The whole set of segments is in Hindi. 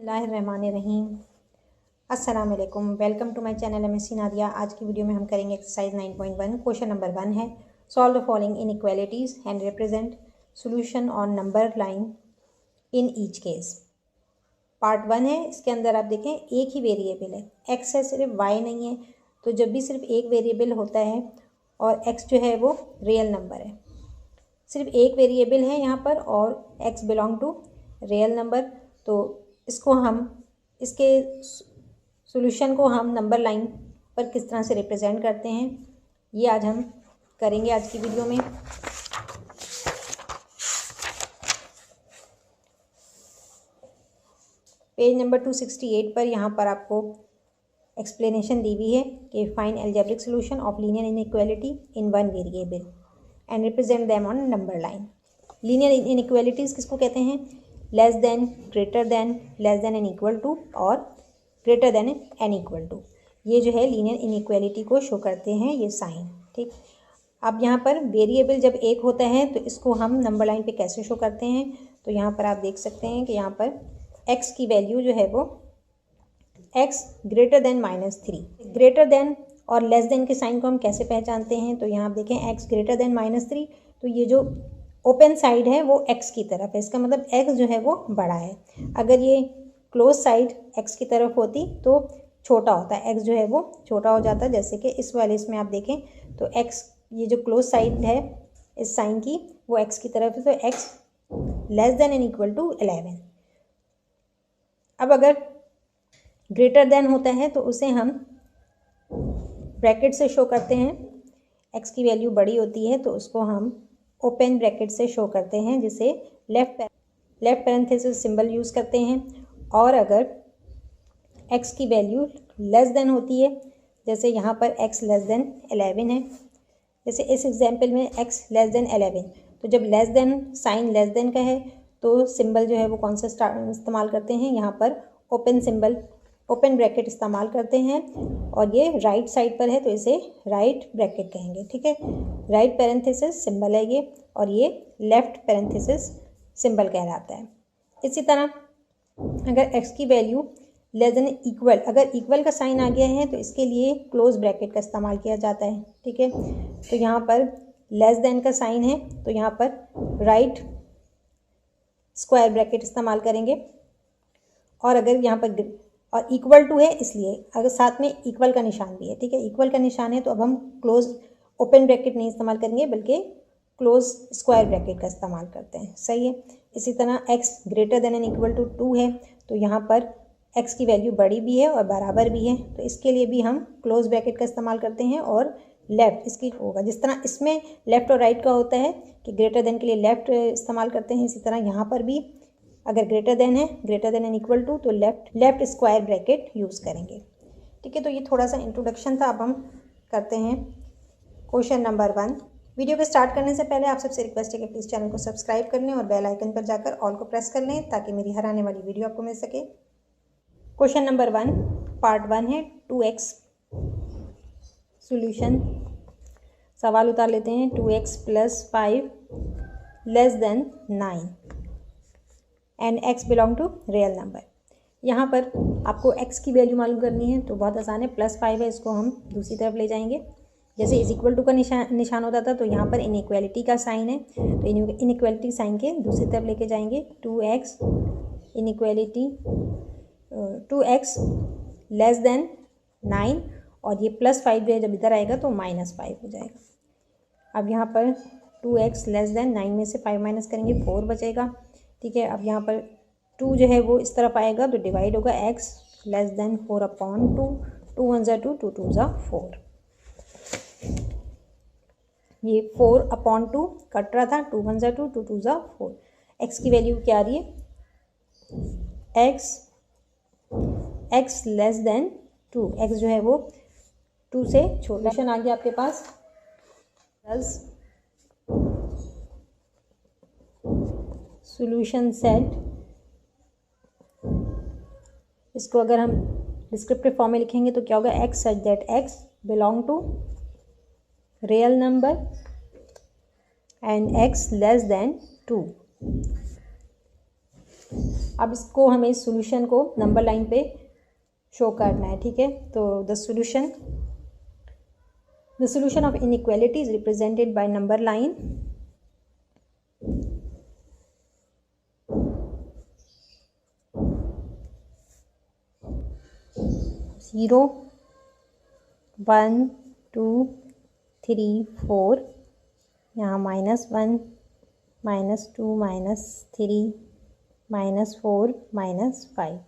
बिस्मिल्लाहिर्रहमानिर्रहीम। अस्सलाम वालेकुम। Welcome to my channel MSc Nadia. आज की वीडियो में हम करेंगे एक्सरसाइज 9.1। क्वेश्चन नंबर 1 है, solve the following inequalities and represent solution on number line in each case. Part 1 है। इसके अंदर आप देखें एक ही वेरिएबल है, एक्स है, सिर्फ वाई नहीं है। तो जब भी सिर्फ एक वेरिएबल होता है और एक्स जो है वो रियल नंबर है, सिर्फ एक वेरिएबल है यहाँ पर और x belong to real number, तो इसको हम इसके सॉल्यूशन को हम नंबर लाइन पर किस तरह से रिप्रेजेंट करते हैं ये आज हम करेंगे आज की वीडियो में। पेज नंबर 268 पर यहाँ पर आपको एक्सप्लेनेशन दी हुई है कि find algebraic solution of linear inequality in one variable and represent them on number line. Linear inequalities किसको कहते हैं? Less than, greater than, less than N equal to और greater than N equal to. ये जो है लीनियर इनइक्वालिटी को शो करते हैं ये साइन। ठीक, अब यहाँ पर वेरिएबल जब एक होता है तो इसको हम नंबर लाइन पे कैसे शो करते हैं? तो यहाँ पर आप देख सकते हैं कि यहाँ पर x की वैल्यू जो है वो x greater then -3। Greater than और लेस देन के साइन को हम कैसे पहचानते हैं? तो यहाँ आप देखें x ग्रेटर देन -3, तो ये जो ओपन साइड है वो x की तरफ है, इसका मतलब x जो है वो बड़ा है। अगर ये क्लोज साइड x की तरफ होती तो छोटा होता है, x जो है वो छोटा हो जाता। जैसे कि इस वाले इसमें आप देखें तो x, ये जो क्लोज साइड है इस साइन की वो x की तरफ है, तो x less than N equal to 11। अब अगर ग्रेटर देन होता है तो उसे हम ब्रैकेट से शो करते हैं। x की वैल्यू बड़ी होती है तो उसको हम ओपन ब्रैकेट से शो करते हैं, जिसे लेफ्ट पैरेंथेसिस सिंबल यूज़ करते हैं। और अगर x की वैल्यू लेस देन होती है, जैसे यहाँ पर x लेस देन 11 है, जैसे इस एग्जांपल में x लेस देन 11, तो जब less than sign less than का है तो सिंबल जो है वो कौन सा इस्तेमाल करते हैं? यहाँ पर ओपन सिंबल, ओपन ब्रैकेट इस्तेमाल करते हैं। और ये राइट साइड पर है तो इसे राइट ब्रैकेट कहेंगे। ठीक है, राइट पैरेंथेसिस सिंबल है ये, और ये लेफ्ट पैरेंथेसिस सिंबल कहलाता है। इसी तरह अगर x की वैल्यू लेस देन इक्वल, अगर इक्वल का साइन आ गया है तो इसके लिए क्लोज ब्रैकेट का इस्तेमाल किया जाता है। ठीक है, तो यहाँ पर लेस देन का साइन है तो यहाँ पर राइट स्क्वायर ब्रैकेट इस्तेमाल करेंगे। और अगर यहाँ पर और इक्वल टू है इसलिए, अगर साथ में इक्वल का निशान भी है, ठीक है, इक्वल का निशान है तो अब हम क्लोज ओपन ब्रैकेट नहीं इस्तेमाल करेंगे बल्कि क्लोज स्क्वायर ब्रैकेट का इस्तेमाल करते हैं। सही है। इसी तरह x greater than N equal to 2 है तो यहाँ पर x की वैल्यू बड़ी भी है और बराबर भी है, तो इसके लिए भी हम क्लोज ब्रैकेट का इस्तेमाल करते हैं। और लेफ्ट इसकी होगा, जिस तरह इसमें लेफ्ट और राइट का होता है कि ग्रेटर देन के लिए लेफ्ट इस्तेमाल करते हैं, इसी तरह यहाँ पर भी अगर ग्रेटर देन है, greater than N equal to, तो लेफ्ट स्क्वायर ब्रैकेट यूज़ करेंगे। ठीक है, तो ये थोड़ा सा इंट्रोडक्शन था। अब हम करते हैं क्वेश्चन नंबर 1। वीडियो को स्टार्ट करने से पहले आप सबसे रिक्वेस्ट है कि प्लीज़ चैनल को सब्सक्राइब कर लें और बेल आइकन पर जाकर ऑल को प्रेस कर लें ताकि मेरी हर आने वाली वीडियो आपको मिल सके। क्वेश्चन नंबर 1 पार्ट 1 है 2x सॉल्यूशन। सवाल उतार लेते हैं। 2x + 5 less than 9 and x belong to real number. यहाँ पर आपको x की वैल्यू मालूम करनी है तो बहुत आसान है, +5 है, इसको हम दूसरी तरफ ले जाएंगे। जैसे इज इक्वल टू का निशान होता था तो यहाँ पर इनइक्वालिटी का साइन है, तो इनइक्वालिटी साइन के दूसरी तरफ लेके जाएंगे। 2x inequality 2x less than 9 और ये +5 जो है जब इधर आएगा तो -5 हो जाएगा। अब यहाँ पर 2x लेस देन 9 में से 5 माइनस करेंगे, 4 बचेगा। ठीक है, अब यहाँ पर 2 जो है वो इस तरफ आएगा तो डिवाइड होगा, x लेस देन 4/2, 2 1 ज़ा 2, 2 2 ज़ा 4। ये 4/2 कट रहा था, 2 1 ज़ा 2, 2 2 ज़ा 4। x की वैल्यू क्या आ रही है? x लेस देन 2, x जो है वो 2 से छोटा आ गया आपके पास। सॉल्यूशन सेट, इसको अगर हम डिस्क्रिप्टिव फॉर्म में लिखेंगे तो क्या होगा? x such that x belong to real number and x less than 2। अब इसको हमें सॉल्यूशन को नंबर लाइन पे शो करना है, ठीक है। तो the solution of inequality is represented by number line. 0, 1, 2, 3, 4. यहाँ -1, -2, -3, -4, -5.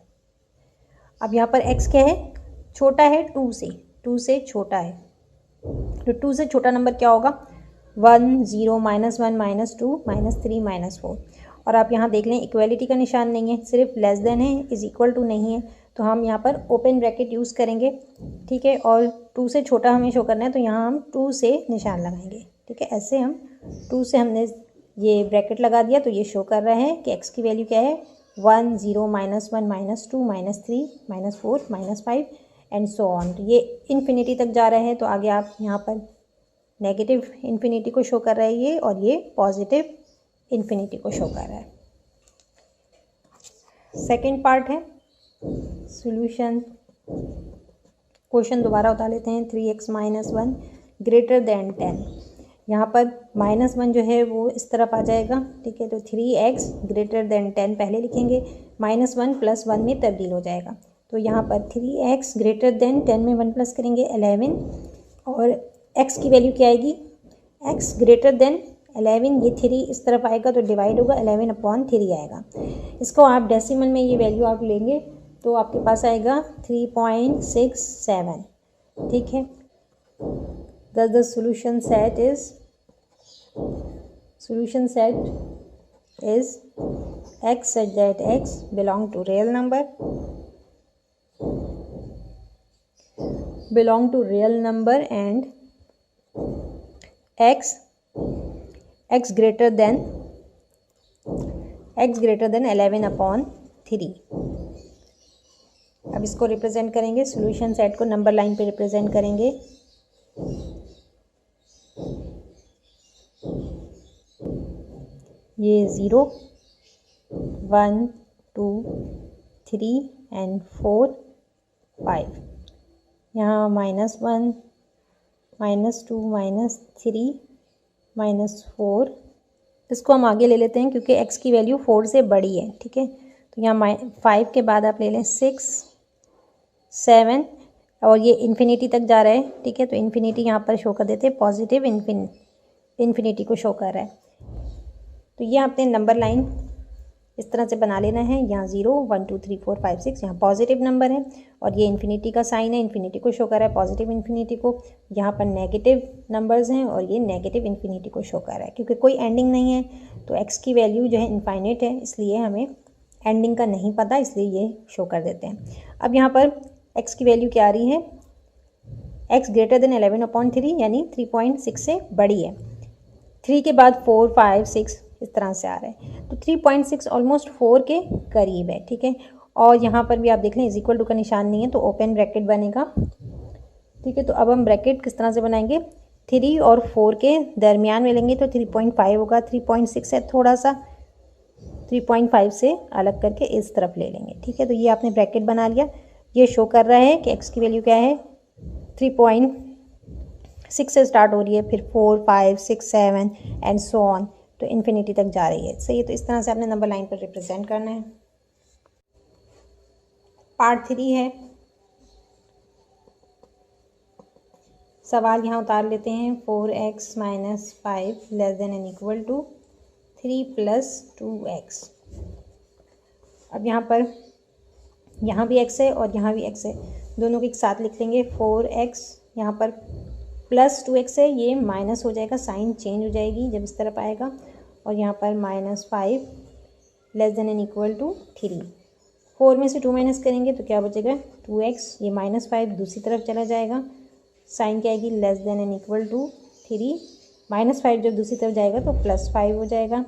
अब यहाँ पर x क्या है, छोटा है 2 से छोटा है. तो 2 से छोटा नंबर क्या होगा, 1, 0, -1, -2, -3, -4. और आप यहाँ देख लें इक्वलिटी का निशान नहीं है, सिर्फ लेस देन है, इज इक्वल टू नहीं है. तो हम यहाँ पर ओपन ब्रैकेट यूज़ करेंगे, ठीक है. और 2 से छोटा हमें शो करना है, तो यहाँ हम 2 से निशान लगाएंगे, ठीक है. ऐसे हम 2 से हमने ये ब्रैकेट लगा दिया, तो ये शो कर रहा है कि x की वैल्यू क्या है, 1, 0, -1, -2, -3, -4, -5 एंड सो ऑन. तो ये इन्फिनिटी तक जा रहा है. तो आगे आप यहाँ पर नेगेटिव इन्फिनिटी को शो कर रहा है ये, और ये पॉजिटिव इन्फिनिटी को शो कर रहा है. सेकेंड पार्ट है सॉल्यूशन. क्वेश्चन दोबारा उतार लेते हैं. 3x - 1 greater than 10. यहाँ पर -1 जो है वो इस तरफ आ जाएगा, ठीक है. तो 3x ग्रेटर देन 10 पहले लिखेंगे, -1 + 1 में तब्दील हो जाएगा. तो यहाँ पर 3x ग्रेटर देन 10 में 1 प्लस करेंगे 11, और x की वैल्यू क्या आएगी, x ग्रेटर देन 11, ये 3 इस तरफ आएगा तो डिवाइड होगा, 11/3 आएगा. इसको आप डेसिमल में ये वैल्यू आप लेंगे तो आपके पास आएगा 3.67, ठीक है. Thus the solution set is x such that x belong to real number and x greater than 11/3. अब इसको रिप्रेजेंट करेंगे, सॉल्यूशन सेट को नंबर लाइन पे रिप्रेजेंट करेंगे. ये 0, 1, 2, 3 एंड 4, 5. यहाँ -1, -2, -3, -4. इसको हम आगे ले लेते हैं क्योंकि x की वैल्यू 4 से बड़ी है, ठीक है. तो यहाँ 5 के बाद आप ले लें 6, 7, और ये इन्फिनिटी तक जा रहा है, ठीक है. तो इन्फिनिटी यहाँ पर शो कर देते हैं, पॉजिटिव इन्फिनिटी को शो कर रहा है. तो ये आपने नंबर लाइन इस तरह से बना लेना है. यहाँ 0, 1, 2, 3, 4, 5, 6 यहाँ पॉजिटिव नंबर है, और ये इन्फिनिटी का साइन है, इन्फिनिटी को शो कर रहा है, पॉजिटिव इन्फिनिटी को. यहाँ पर नेगेटिव नंबर्स हैं और ये नेगेटिव इन्फिनिटी को शो कर रहा है. क्योंकि कोई एंडिंग नहीं है तो x की वैल्यू जो है इनफाइनाइट है, इसलिए हमें एंडिंग का नहीं पता, इसलिए ये शो कर देते हैं. अब यहाँ पर x की वैल्यू क्या आ रही है, x ग्रेटर देन 11/3 यानी 3.6 से बड़ी है. 3 के बाद 4, 5, 6 इस तरह से आ रहा है. तो 3.6 ऑलमोस्ट 4 के करीब है, ठीक है. और यहाँ पर भी आप देख लें इज इक्वल टू का निशान नहीं है, तो ओपन ब्रैकेट बनेगा, ठीक है. तो अब हम ब्रैकेट किस तरह से बनाएंगे, 3 और 4 के दरमियान में लेंगे तो 3.5 होगा. 3.6 है थोड़ा सा, 3.5 से अलग करके इस तरफ ले लेंगे, ठीक है. तो ये आपने ब्रैकेट बना लिया. ये शो कर रहा है कि x की वैल्यू क्या है, 3.6 से स्टार्ट हो रही है, फिर 4, 5, 6, 7 एंड सो ऑन, तो इन्फिनिटी तक जा रही है. सही है. तो इस तरह से आपने नंबर लाइन पर रिप्रेजेंट करना है. पार्ट 3 है. सवाल यहाँ उतार लेते हैं. 4x - 5 <= 3 + 2x. अब यहाँ पर यहाँ भी x है और यहाँ भी x है, दोनों को एक साथ लिख लेंगे. 4x यहाँ पर + 2x है, ये माइनस हो जाएगा, साइन चेंज हो जाएगी जब इस तरफ आएगा. और यहाँ पर -5 <= 3. 4 में से 2 माइनस करेंगे तो क्या बचेगा, 2x. ये -5 दूसरी तरफ चला जाएगा, साइन क्या आएगी, <= 3. -5 जब दूसरी तरफ जाएगा तो +5 हो जाएगा.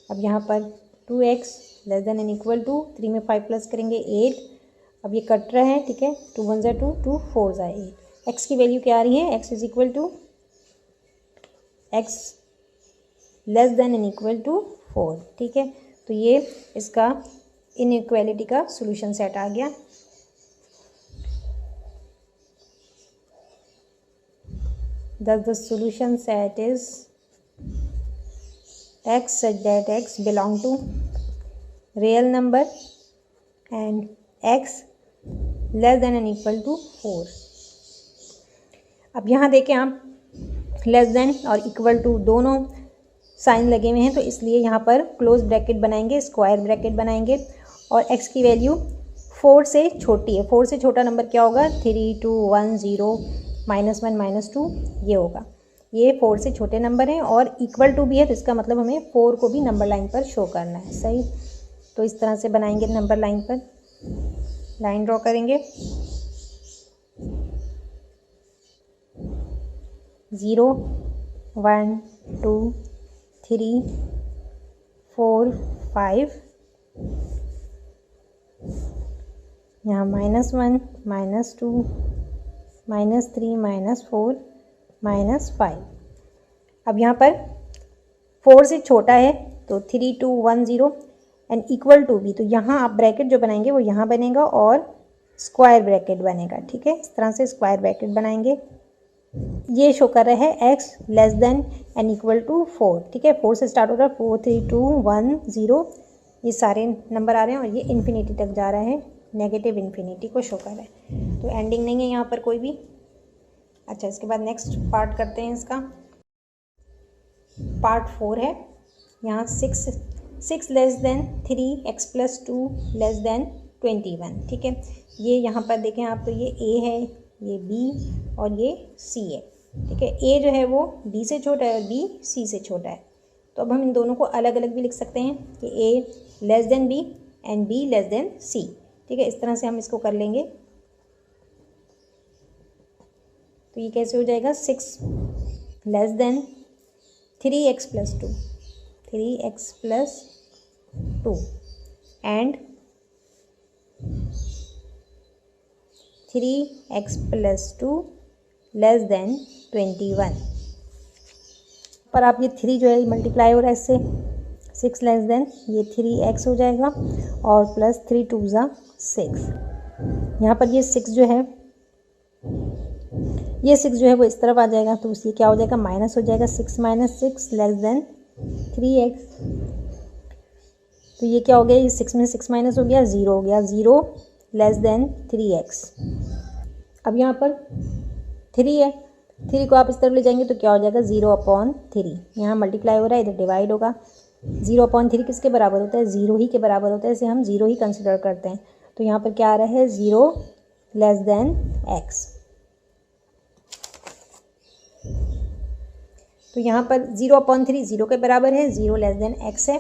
अब यहाँ पर 2x <= 3 में 5 प्लस करेंगे 8. अब ये कट रहा है, ठीक है. 2 × 1 = 2, 2 × 4 = 8. x की वैल्यू क्या आ रही है, x <= 4, ठीक है. तो ये इसका इनइक्वालिटी का सॉल्यूशन सेट आ गया। Thus the solution set is x such that x belong to real number and x less than and equal to 4। अब यहाँ देखें आप लेस देन और इक्वल टू दोनों साइन लगे हुए हैं, तो इसलिए यहाँ पर क्लोज ब्रैकेट बनाएंगे, स्क्वायर ब्रैकेट बनाएंगे और x की वैल्यू 4 से छोटी है। 4 से छोटा नंबर क्या होगा? 3, 2, 1, 0, -1, -2 ये होगा। ये 4 से छोटे नंबर हैं और इक्वल टू भी है, तो इसका मतलब हमें 4 को भी नंबर लाइन पर शो करना है। सही, तो इस तरह से बनाएंगे नंबर लाइन पर, लाइन ड्रॉ करेंगे। 0, 1, 2, 3, 4, 5, यहाँ -1, -2, -3, -4, -5। अब यहाँ पर 4 से छोटा है तो 3, 2, 1, 0 एंड इक्वल टू भी, तो यहाँ आप ब्रैकेट जो बनाएंगे वो यहाँ बनेगा और स्क्वायर ब्रैकेट बनेगा। ठीक है, इस तरह से स्क्वायर ब्रैकेट बनाएंगे। ये शो कर रहा है x less than and equal to 4। ठीक है, 4 से स्टार्ट हो रहा है, 4, 3, 2, 1, 0 ये सारे नंबर आ रहे हैं और ये इन्फिनिटी तक जा रहा है, नेगेटिव इन्फिनिटी को शो कर रहा है। तो एंडिंग नहीं है यहाँ पर कोई भी। अच्छा, इसके बाद नेक्स्ट पार्ट करते हैं इसका। पार्ट 4 है। यहाँ 6 less then 3x + 2 less than 21। ठीक है, ये यहाँ पर देखें आप, तो ये a है, ये b और ये c है। ठीक है, a जो है वो b से छोटा है और b c से छोटा है। तो अब हम इन दोनों को अलग अलग भी लिख सकते हैं कि a less than b and b less than c। ठीक है, इस तरह से हम इसको कर लेंगे। तो ये कैसे हो जाएगा? 6 less then 3x + 2, 3x + 2 and 3x + 2 less than 21। पर आप ये 3 जो है मल्टीप्लाई हो रहा है इससे, 6 लेस देन ये 3x हो जाएगा और प्लस 3 2 6। यहाँ पर ये 6 जो है, ये 6 जो है वो इस तरफ आ जाएगा, तो ये क्या हो जाएगा? माइनस हो जाएगा। 6 - 6 लेस देन 3x। तो ये क्या हो गया? ये 6 में 6 माइनस हो गया, 0 हो गया। 0 लेस देन 3x। अब यहाँ पर 3 है, 3 को आप इस तरफ ले जाएंगे तो क्या हो जाएगा? 0/3। यहाँ मल्टीप्लाई हो रहा है, इधर डिवाइड होगा। 0/3 किसके बराबर होता है? 0 ही के बराबर होता है, इसे हम 0 ही कंसिडर करते हैं। तो यहाँ पर क्या आ रहा है? 0 लेस देन x। तो यहाँ पर 0/3 0 के बराबर है, 0 लेस देन x है,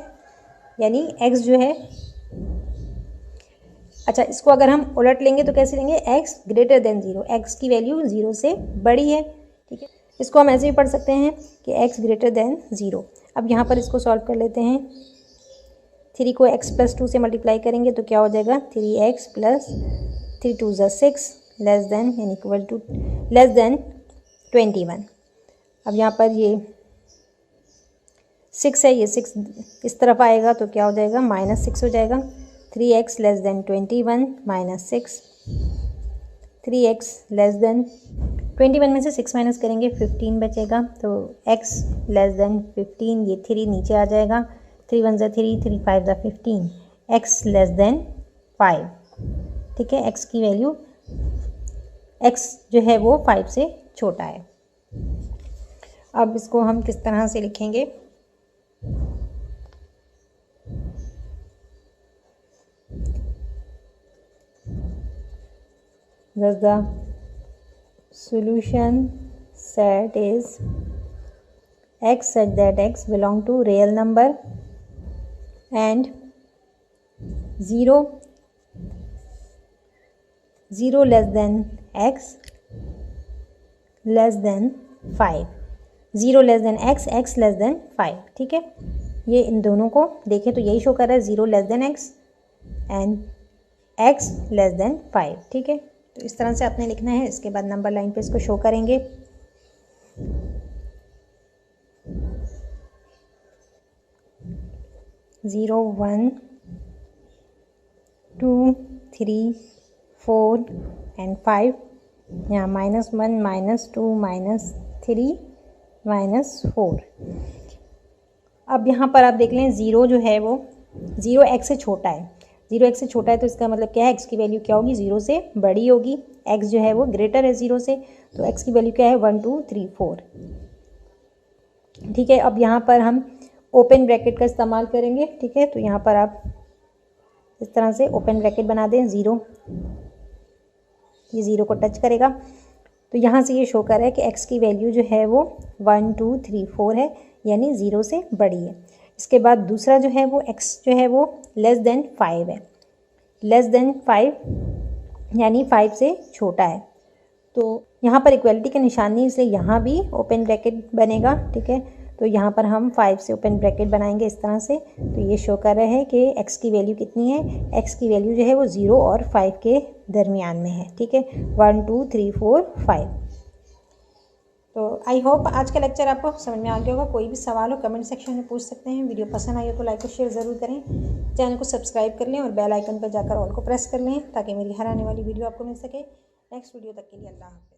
यानी x जो है, अच्छा इसको अगर हम उलट लेंगे तो कैसे लेंगे? x ग्रेटर देन 0, x की वैल्यू 0 से बड़ी है। ठीक है, इसको हम ऐसे भी पढ़ सकते हैं कि x ग्रेटर देन 0। अब यहाँ पर इसको सॉल्व कर लेते हैं। 3 को x + 2 से मल्टीप्लाई करेंगे तो क्या हो जाएगा? 3x + 3 2 6 less than and equal to less than 21। अब यहाँ पर ये 6 है, ये 6 इस तरफ आएगा तो क्या हो जाएगा? -6 हो जाएगा। 3x less than 21 -6, 3x less than 21 में से 6 माइनस करेंगे 15 बचेगा, तो x लेस देन 15, ये 3 नीचे आ जाएगा। 3 1 3, 3 5 15, x लेस देन 5। ठीक है, x की वैल्यू, x जो है वो 5 से छोटा है। अब इसको हम किस तरह से लिखेंगे? Thus the solution set is x such that x belong to real number and 0 less than x less than 5, 0 less than x, x less then 5। ठीक है, ये इन दोनों को देखें तो यही शो कर रहा है, 0 less than x and x less then 5। ठीक है, तो इस तरह से आपने लिखना है। इसके बाद नंबर लाइन पे इसको शो करेंगे। जीरो 1 2 3 4 एंड 5, यहाँ -1 -2 -3 -4। अब यहाँ पर आप देख लें 0 जो है वो 0 x से छोटा है, 0 x से छोटा है तो इसका मतलब क्या है, x की वैल्यू क्या होगी, 0 से बड़ी होगी। x जो है वो ग्रेटर है 0 से, तो x की वैल्यू क्या है 1 2 3 4। ठीक है, अब यहाँ पर हम ओपन ब्रैकेट का इस्तेमाल करेंगे। ठीक है, तो यहाँ पर आप इस तरह से ओपन ब्रैकेट बना दें, 0, ये 0 को टच करेगा तो यहाँ से ये शो कर रहा है कि x की वैल्यू जो है वो 1 2 3 4 है, यानी 0 से बड़ी है। इसके बाद दूसरा जो है वो x जो है वो लेस देन 5 है, लेस देन 5 यानी 5 से छोटा है। तो यहाँ पर इक्वलिटी का निशान नहीं, इसलिए यहाँ भी ओपन ब्रैकेट बनेगा। ठीक है, तो यहाँ पर हम 5 से ओपन ब्रैकेट बनाएंगे इस तरह से, तो ये शो कर रहा है कि x की वैल्यू कितनी है, x की वैल्यू जो है वो 0 और 5 के दरमियान में है। ठीक है, 1 2 3 4 5। तो आई होप आज का लेक्चर आपको समझ में आ गया होगा। कोई भी सवाल हो कमेंट सेक्शन में पूछ सकते हैं। वीडियो पसंद आई हो तो लाइक और शेयर ज़रूर करें, चैनल को सब्सक्राइब कर लें और बेल आइकन पर जाकर ऑल को प्रेस कर लें ताकि मेरी हर आने वाली वीडियो आपको मिल सके। नेक्स्ट वीडियो तक के लिए अल्लाह हाफ़िज़।